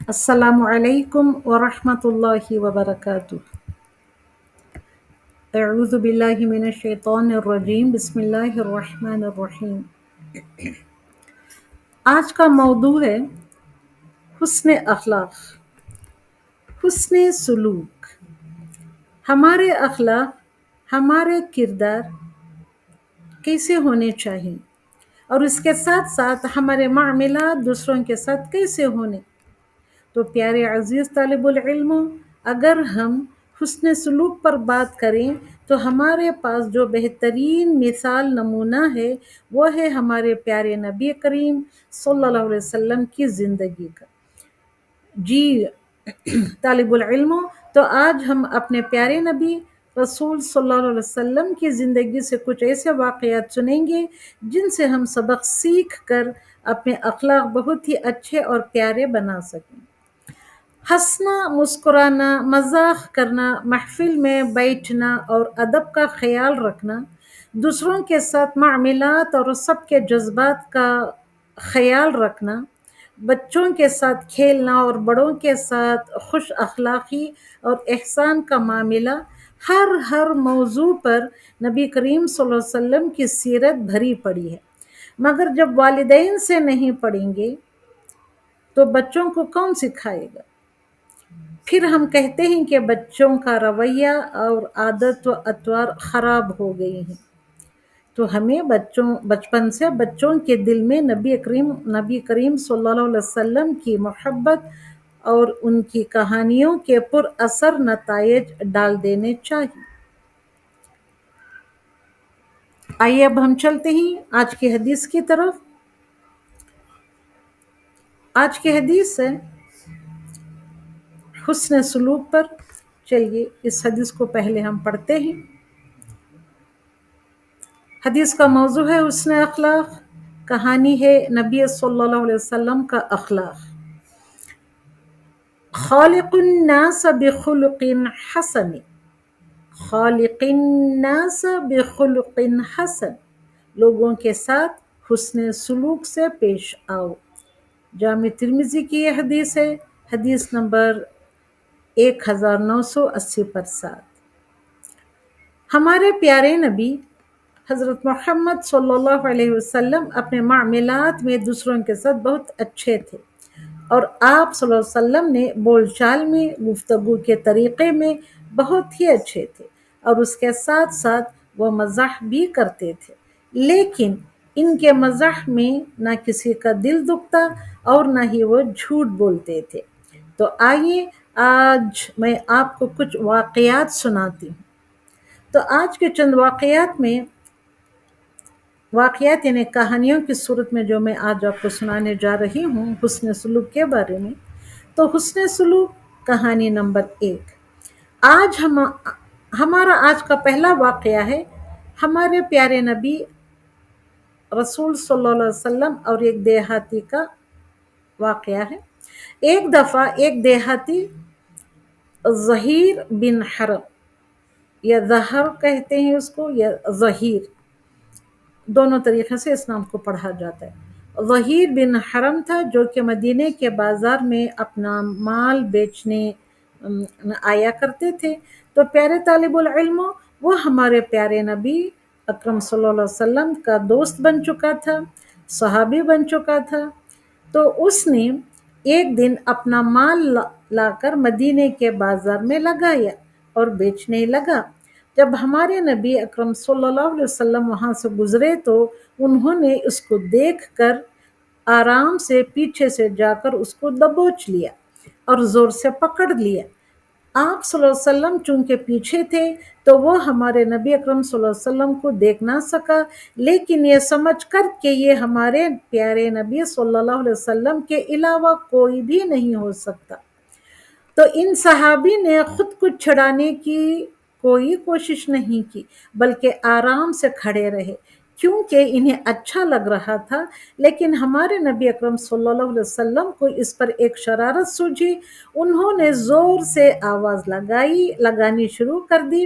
السلام علیکم ورحمۃ اللہ وبرکاتہ۔ اعوذ باللہ من الشیطان الرجیم، بسم اللہ الرحمن الرحیم۔ آج کا موضوع ہے حسن اخلاق، حسن سلوک۔ ہمارے اخلاق، ہمارے کردار کیسے ہونے چاہیے اور اس کے ساتھ ساتھ ہمارے معاملات دوسروں کے ساتھ کیسے ہونے۔ تو پیارے عزیز طالب العلم، اگر ہم حسن سلوک پر بات کریں تو ہمارے پاس جو بہترین مثال نمونہ ہے وہ ہے ہمارے پیارے نبی کریم صلی اللہ علیہ وسلم کی زندگی کا۔ جی طالب العلم، تو آج ہم اپنے پیارے نبی رسول صلی اللہ علیہ وسلم کی زندگی سے کچھ ایسے واقعات سنیں گے جن سے ہم سبق سیکھ کر اپنے اخلاق بہت ہی اچھے اور پیارے بنا سکیں۔ ہنسنا، مسکرانا، مزاح کرنا، محفل میں بیٹھنا اور ادب کا خیال رکھنا، دوسروں کے ساتھ معاملات اور سب کے جذبات کا خیال رکھنا، بچوں کے ساتھ کھیلنا اور بڑوں کے ساتھ خوش اخلاقی اور احسان کا معاملہ، ہر موضوع پر نبی کریم صلی اللہ علیہ وسلم کی سیرت بھری پڑی ہے۔ مگر جب والدین سے نہیں پڑھیں گے تو بچوں کو کون سکھائے گا؟ پھر ہم کہتے ہیں کہ بچوں کا رویہ اور عادت و اطوار خراب ہو گئی ہیں۔ تو ہمیں بچپن سے بچوں کے دل میں نبی کریم صلی اللہ علیہ وسلم کی محبت اور ان کی کہانیوں کے پر اثر نتائج ڈال دینے چاہیے۔ آئیے اب ہم چلتے ہیں آج کی حدیث کی طرف۔ آج کی حدیث ہے حسن سلوک پر۔ چلیے اس حدیث کو پہلے ہم پڑھتے ہیں۔ حدیث کا موضوع ہے حسن اخلاق، کہانی ہے نبی صلی اللہ علیہ وسلم کا اخلاق۔ خالق الناس بخلق حسن، خالق الناس بخلق حسن، لوگوں کے ساتھ حسن سلوک سے پیش آؤ۔ جامع ترمذی کی یہ حدیث ہے، حدیث نمبر 1980 پر 7۔ ہمارے پیارے نبی حضرت محمد صلی اللہ علیہ وسلم اپنے معاملات میں دوسروں کے ساتھ بہت اچھے تھے، اور آپ صلی اللہ علیہ وسلم نے بول چال میں، گفتگو کے طریقے میں بہت ہی اچھے تھے، اور اس کے ساتھ ساتھ وہ مزاح بھی کرتے تھے، لیکن ان کے مزاح میں نہ کسی کا دل دکھتا اور نہ ہی وہ جھوٹ بولتے تھے۔ تو آئیے آج میں آپ کو کچھ واقعات سناتی ہوں۔ تو آج کے چند واقعات یعنی کہانیوں کی صورت میں جو میں آج آپ کو سنانے جا رہی ہوں حسن سلوک کے بارے میں۔ تو حسن سلوک کہانی نمبر 1۔ ہمارا آج کا پہلا واقعہ ہے ہمارے پیارے نبی رسول صلی اللہ علیہ وسلم اور ایک دیہاتی کا واقعہ ہے۔ ایک دفعہ ایک دیہاتی ظہیر بن حرب، یا ظہر کہتے ہیں اس کو، یا ظہیر، دونوں طریقے سے اس نام کو پڑھا جاتا ہے۔ ظہیر بن حرم تھا جو کہ مدینے کے بازار میں اپنا مال بیچنے آیا کرتے تھے۔ تو پیارے طالب العلم، وہ ہمارے پیارے نبی اکرم صلی اللہ علیہ وسلم کا دوست بن چکا تھا، صحابی بن چکا تھا۔ تو اس نے ایک دن اپنا مال لا کر مدینے کے بازار میں لگایا اور بیچنے لگا۔ جب ہمارے نبی اکرم صلی اللہ علیہ وسلم وہاں سے گزرے تو انہوں نے اس کو دیکھ کر آرام سے پیچھے سے جا کر اس کو دبوچ لیا اور زور سے پکڑ لیا۔ آپ صلی اللہ علیہ وسلم چونکہ پیچھے تھے تو وہ ہمارے نبی اکرم صلی اللہ علیہ وسلم کو دیکھ نہ سکا، لیکن یہ سمجھ کر کہ یہ ہمارے پیارے نبی صلی اللہ علیہ وسلم کے علاوہ کوئی بھی نہیں ہو سکتا، تو ان صحابی نے خود کو چھڑانے کی کوئی کوشش نہیں کی، بلکہ آرام سے کھڑے رہے کیونکہ انہیں اچھا لگ رہا تھا۔ لیکن ہمارے نبی اکرم صلی اللہ علیہ وسلم کو اس پر ایک شرارت سوجھی۔ انہوں نے زور سے آواز لگانی شروع کر دی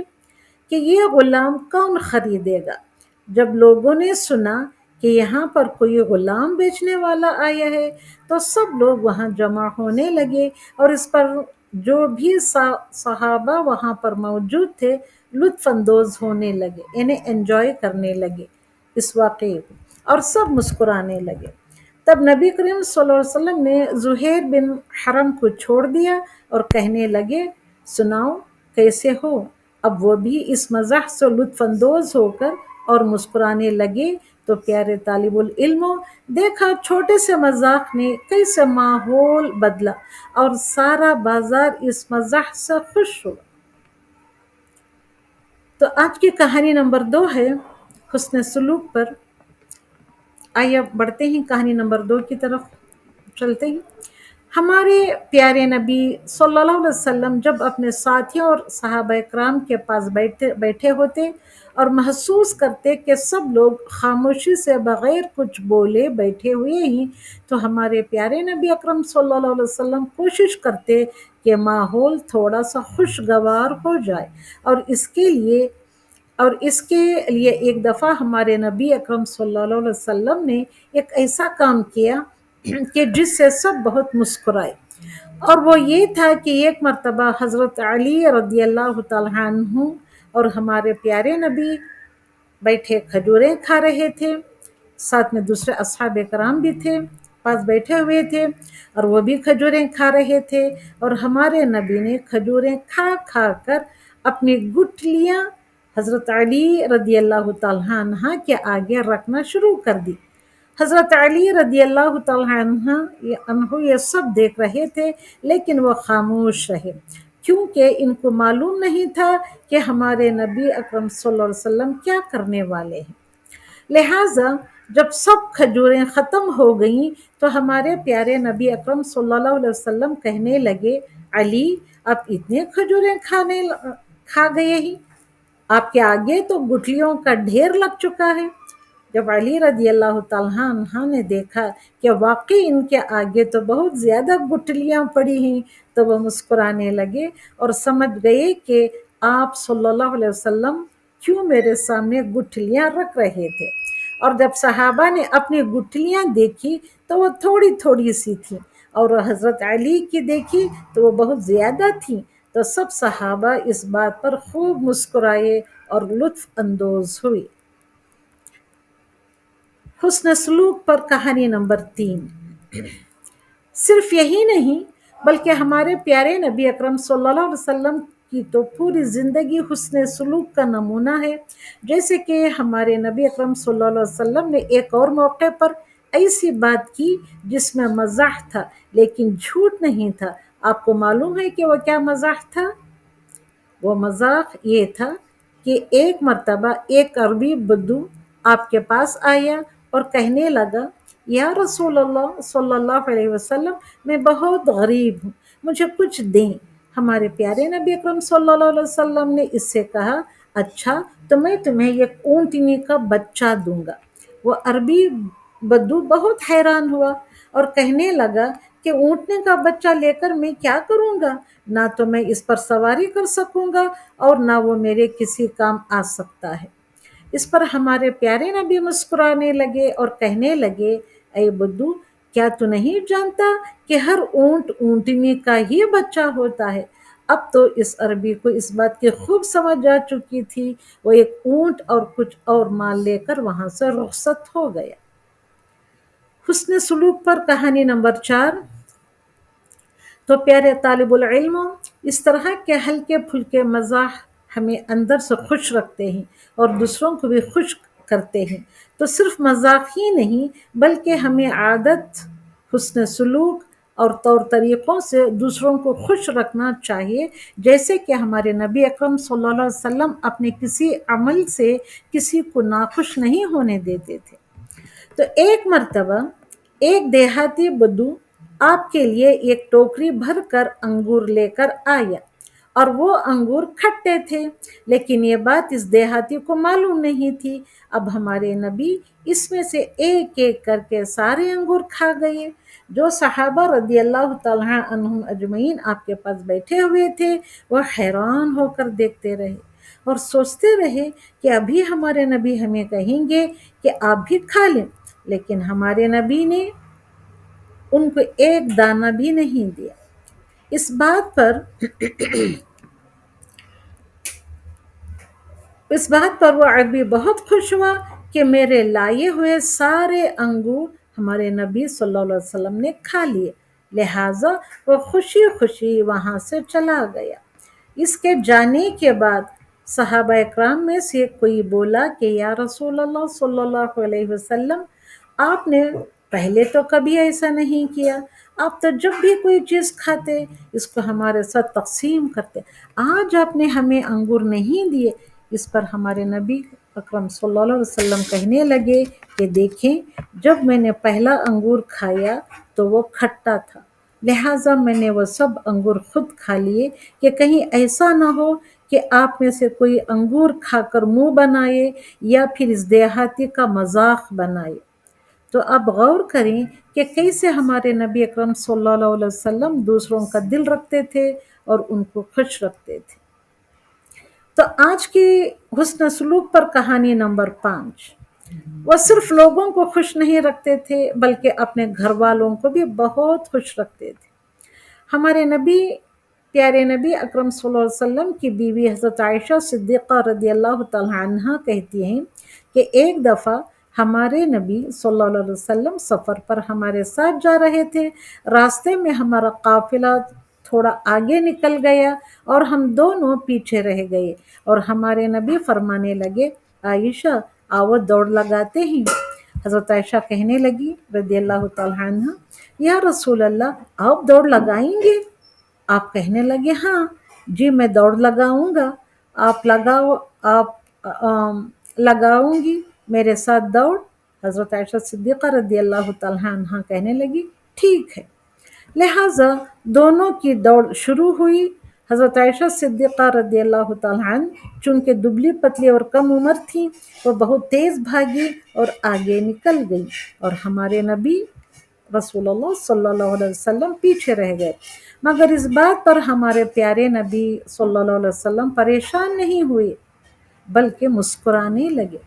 کہ یہ غلام کون خریدے گا۔ جب لوگوں نے سنا کہ یہاں پر کوئی غلام بیچنے والا آیا ہے، تو سب لوگ وہاں جمع ہونے لگے، اور اس پر جو بھی صحابہ وہاں پر موجود تھے لطف اندوز ہونے لگے، یعنی انجوائے کرنے لگے اس واقعے کو، اور سب مسکرانے لگے۔ تب نبی کریم صلی اللہ علیہ وسلم نے زہیر بن حرم کو چھوڑ دیا اور کہنے لگے، سناؤ کیسے ہو؟ اب وہ بھی اس مزاح سے لطف اندوز ہو کر اور مسکرانے لگے۔ تو پیارے طالب العلموں، دیکھا چھوٹے سے مذاق نے کیسے ماحول بدلا اور سارا بازار اس مزاح سے خوش ہوا۔ تو آج کی کہانی نمبر 2 ہے حسن سلوک پر۔ آئیے بڑھتے ہیں کہانی نمبر 2 کی طرف چلتے ہیں۔ ہمارے پیارے نبی صلی اللہ علیہ وسلم جب اپنے ساتھیوں اور صحابہ کرام کے پاس بیٹھے ہوتے اور محسوس کرتے کہ سب لوگ خاموشی سے بغیر کچھ بولے بیٹھے ہوئے ہیں، تو ہمارے پیارے نبی اکرم صلی اللہ علیہ وسلم کوشش کرتے کہ ماحول تھوڑا سا خوشگوار ہو جائے، اور اس کے لیے ایک دفعہ ہمارے نبی اکرم صلی اللہ علیہ وسلم نے ایک ایسا کام کیا کہ جس سے سب بہت مسکرائے، اور وہ یہ تھا کہ ایک مرتبہ حضرت علی رضی اللہ تعالیٰ عنہ اور ہمارے پیارے نبی بیٹھے کھجوریں کھا رہے تھے، ساتھ میں دوسرے اصحاب کرام بھی تھے، پاس بیٹھے ہوئے تھے، اور وہ بھی کھجوریں کھا رہے تھے، اور ہمارے نبی نے کھجوریں کھا کھا کر اپنی گٹھلیاں حضرت علی رضی اللہ تعالیٰ عنہ کے آگے رکھنا شروع کر دی۔ حضرت علی رضی اللہ تعالیٰ عنہ یہ سب دیکھ رہے تھے، لیکن وہ خاموش رہے، کیونکہ ان کو معلوم نہیں تھا کہ ہمارے نبی اکرم صلی اللہ علیہ وسلم کیا کرنے والے ہیں۔ لہٰذا جب سب کھجوریں ختم ہو گئیں تو ہمارے پیارے نبی اکرم صلی اللہ علیہ وسلم کہنے لگے، علی آپ اتنے کھجوریں کھا گئے ہیں، آپ کے آگے تو گٹھلیوں کا ڈھیر لگ چکا ہے۔ جب علی رضی اللہ تعالیٰ عنہ نے دیکھا کہ واقعی ان کے آگے تو بہت زیادہ گٹھلیاں پڑی ہیں، تو وہ مسکرانے لگے اور سمجھ گئے کہ آپ صلی اللہ علیہ وسلم کیوں میرے سامنے گٹھلیاں رکھ رہے تھے۔ اور جب صحابہ نے اپنی گٹھلیاں دیکھی تو وہ تھوڑی تھوڑی سی تھیں، اور حضرت علی کی دیکھی تو وہ بہت زیادہ تھیں، تو سب صحابہ اس بات پر خوب مسکرائے اور لطف اندوز ہوئے۔ حسن سلوک پر کہانی نمبر 3۔ صرف یہی نہیں بلکہ ہمارے پیارے نبی اکرم صلی اللہ علیہ وسلم کی تو پوری زندگی حسن سلوک کا نمونہ ہے۔ جیسے کہ ہمارے نبی اکرم صلی اللہ علیہ وسلم نے ایک اور موقع پر ایسی بات کی جس میں مزاح تھا لیکن جھوٹ نہیں تھا۔ آپ کو معلوم ہے کہ وہ کیا مزاح تھا؟ وہ مذاق یہ تھا کہ ایک مرتبہ ایک عربی بدو آپ کے پاس آیا اور کہنے لگا، یا رسول اللہ صلی اللہ علیہ وسلم، میں بہت غریب ہوں، مجھے کچھ دیں۔ ہمارے پیارے نبی اکرم صلی اللہ علیہ وسلم نے اس سے کہا، اچھا تو میں تمہیں ایک اونٹنی کا بچہ دوں گا۔ وہ عربی بدو بہت حیران ہوا اور کہنے لگا کہ اونٹنے کا بچہ لے کر میں کیا کروں گا؟ نہ تو میں اس پر سواری کر سکوں گا اور نہ وہ میرے کسی کام آ سکتا ہے۔ اس پر ہمارے پیارے نبی مسکرانے لگے اور کہنے لگے، اے بدو، کیا تو نہیں جانتا کہ ہر اونٹ اونٹنی کا ہی بچہ ہوتا ہے؟ اب تو اس عربی کو اس بات کی خوب سمجھ آ چکی تھی۔ وہ ایک اونٹ اور کچھ اور مال لے کر وہاں سے رخصت ہو گیا۔ حسن سلوک پر کہانی نمبر 4۔ تو پیارے طالب العلموں، اس طرح کے ہلکے پھلکے مزاح ہمیں اندر سے خوش رکھتے ہیں اور دوسروں کو بھی خوش کرتے ہیں۔ تو صرف مزاح ہی نہیں بلکہ ہمیں عادت، حسن سلوک اور طور طریقوں سے دوسروں کو خوش رکھنا چاہیے، جیسے کہ ہمارے نبی اکرم صلی اللہ علیہ وسلم اپنے کسی عمل سے کسی کو ناخوش نہیں ہونے دیتے تھے۔ تو ایک مرتبہ ایک دیہاتی بدو آپ کے لیے ایک ٹوکری بھر کر انگور لے کر آیا، اور وہ انگور کھٹے تھے، لیکن یہ بات اس دیہاتی کو معلوم نہیں تھی۔ اب ہمارے نبی اس میں سے ایک ایک کر کے سارے انگور کھا گئے۔ جو صحابہ رضی اللہ تعالیٰ عنہم اجمعین آپ کے پاس بیٹھے ہوئے تھے وہ حیران ہو کر دیکھتے رہے۔ اور سوچتے رہے کہ ابھی ہمارے نبی ہمیں کہیں گے کہ آپ بھی کھا لیں، لیکن ہمارے نبی نے ان کو ایک دانہ بھی نہیں دیا۔ اس بات پر وہ عربی بہت خوش ہوا کہ میرے لائے ہوئے سارے انگور ہمارے نبی صلی اللہ علیہ وسلم نے کھا لیے، لہٰذا وہ خوشی خوشی وہاں سے چلا گیا۔ اس کے جانے کے بعد صحابہ اکرام میں سے کوئی بولا کہ یا رسول اللہ صلی اللہ علیہ وسلم، آپ نے پہلے تو کبھی ایسا نہیں کیا، آپ تو جب بھی کوئی چیز کھاتے اس کو ہمارے ساتھ تقسیم کرتے، آج آپ نے ہمیں انگور نہیں دیے۔ اس پر ہمارے نبی اکرم صلی اللہ علیہ وسلم کہنے لگے کہ دیکھیں، جب میں نے پہلا انگور کھایا تو وہ کھٹا تھا، لہٰذا میں نے وہ سب انگور خود کھا لیے کہ کہیں ایسا نہ ہو کہ آپ میں سے کوئی انگور کھا کر منہ بنائے یا پھر اس دیہاتی کا مذاق بنائے۔ تو اب غور کریں کہ کیسے ہمارے نبی اکرم صلی اللہ علیہ وسلم دوسروں کا دل رکھتے تھے اور ان کو خوش رکھتے تھے۔ تو آج کی حسن سلوک پر کہانی نمبر 5، وہ صرف لوگوں کو خوش نہیں رکھتے تھے بلکہ اپنے گھر والوں کو بھی بہت خوش رکھتے تھے۔ ہمارے پیارے نبی اکرم صلی اللہ علیہ وسلم کی بیوی حضرت عائشہ صدیقہ رضی اللہ تعالی عنہ کہتی ہیں کہ ایک دفعہ ہمارے نبی صلی اللہ علیہ وسلم سفر پر ہمارے ساتھ جا رہے تھے، راستے میں ہمارا قافلہ تھوڑا آگے نکل گیا اور ہم دونوں پیچھے رہ گئے، اور ہمارے نبی فرمانے لگے، عائشہ آؤ دوڑ لگاتے ہیں۔ حضرت عائشہ کہنے لگی رضی اللہ تعالی عنہ، یا رسول اللہ آپ دوڑ لگائیں گے؟ آپ کہنے لگے ہاں جی میں دوڑ لگاؤں گا، آپ لگاؤں گی میرے ساتھ دوڑ؟ حضرت عائشہ صدیقہ رضی اللہ تعالی عنہ کہنے لگی ٹھیک ہے۔ لہٰذا دونوں کی دوڑ شروع ہوئی۔ حضرت عائشہ صدیقہ رضی اللہ تعالی عنہ چونکہ دبلی پتلی اور کم عمر تھی، وہ بہت تیز بھاگی اور آگے نکل گئی، اور ہمارے نبی رسول اللہ صلی اللہ علیہ وسلم پیچھے رہ گئے۔ مگر اس بات پر ہمارے پیارے نبی صلی اللہ علیہ وسلم پریشان نہیں ہوئے بلکہ مسکرانے لگے۔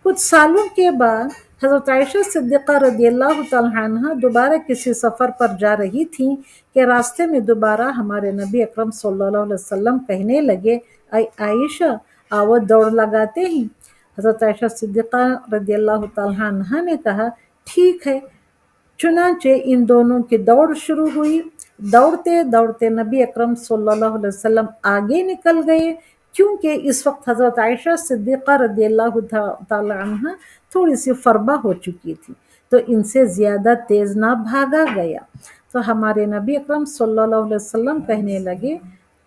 کچھ سالوں کے بعد حضرت عائشہ صدیقہ رضی اللہ تعالی عنہ دوبارہ کسی سفر پر جا رہی تھیں کہ راستے میں دوبارہ ہمارے نبی اکرم صلی اللہ علیہ وسلم کہنے لگے، اے عائشہ آؤ دوڑ لگاتے ہیں؟ حضرت عائشہ صدیقہ رضی اللہ تعالی عنہ نے کہا ٹھیک ہے۔ چنانچہ ان دونوں کی دوڑ شروع ہوئی۔ دوڑتے دوڑتے نبی اکرم صلی اللہ علیہ وسلم آگے نکل گئے، کیونکہ اس وقت حضرت عائشہ صدیقہ رضی اللہ تعالی عنہ تھوڑی سی فربہ ہو چکی تھی، تو ان سے زیادہ تیز نہ بھاگا گیا۔ تو ہمارے نبی اکرم صلی اللہ علیہ وسلم کہنے لگے،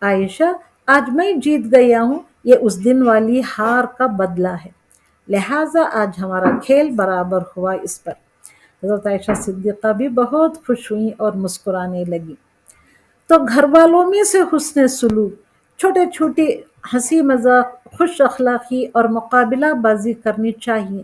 عائشہ آج میں جیت گیا ہوں، یہ اس دن والی ہار کا بدلہ ہے، لہٰذا آج ہمارا کھیل برابر ہوا۔ اس پر حضرت عائشہ صدیقہ بھی بہت خوش ہوئیں اور مسکرانے لگی۔ تو گھر والوں میں سے حسن سلوک، چھوٹے چھوٹے ہنسی مذاق، خوش اخلاقی اور مقابلہ بازی کرنی چاہیے،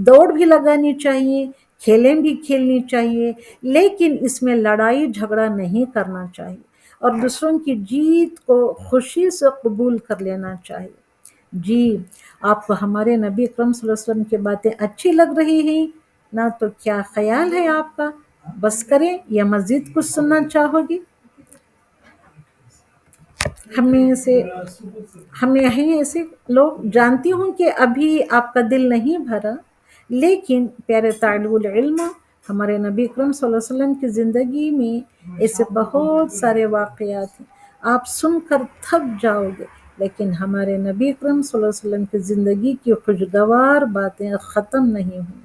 دوڑ بھی لگانی چاہیے، کھیلیں بھی کھیلنی چاہیے، لیکن اس میں لڑائی جھگڑا نہیں کرنا چاہیے، اور دوسروں کی جیت کو خوشی سے قبول کر لینا چاہیے۔ جی آپ کو ہمارے نبی اکرم صلی اللہ علیہ وسلم کی باتیں اچھی لگ رہی ہیں نا؟ تو کیا خیال ہے آپ کا؟ بس کریں یا مزید کچھ سننا چاہو گی؟ ہم یہیں ایسے لوگ جانتی ہوں کہ ابھی آپ کا دل نہیں بھرا، لیکن پیارے طالب العلم، ہمارے نبی اکرم صلی اللہ علیہ وسلم کی زندگی میں ایسے بہت سارے واقعات ہیں، آپ سن کر تھک جاؤ گے، لیکن ہمارے نبی اکرم صلی اللہ علیہ وسلم کی زندگی کی خوشگوار باتیں ختم نہیں ہوں۔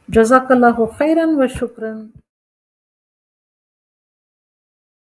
جزاک اللہ خیراً و شکراً۔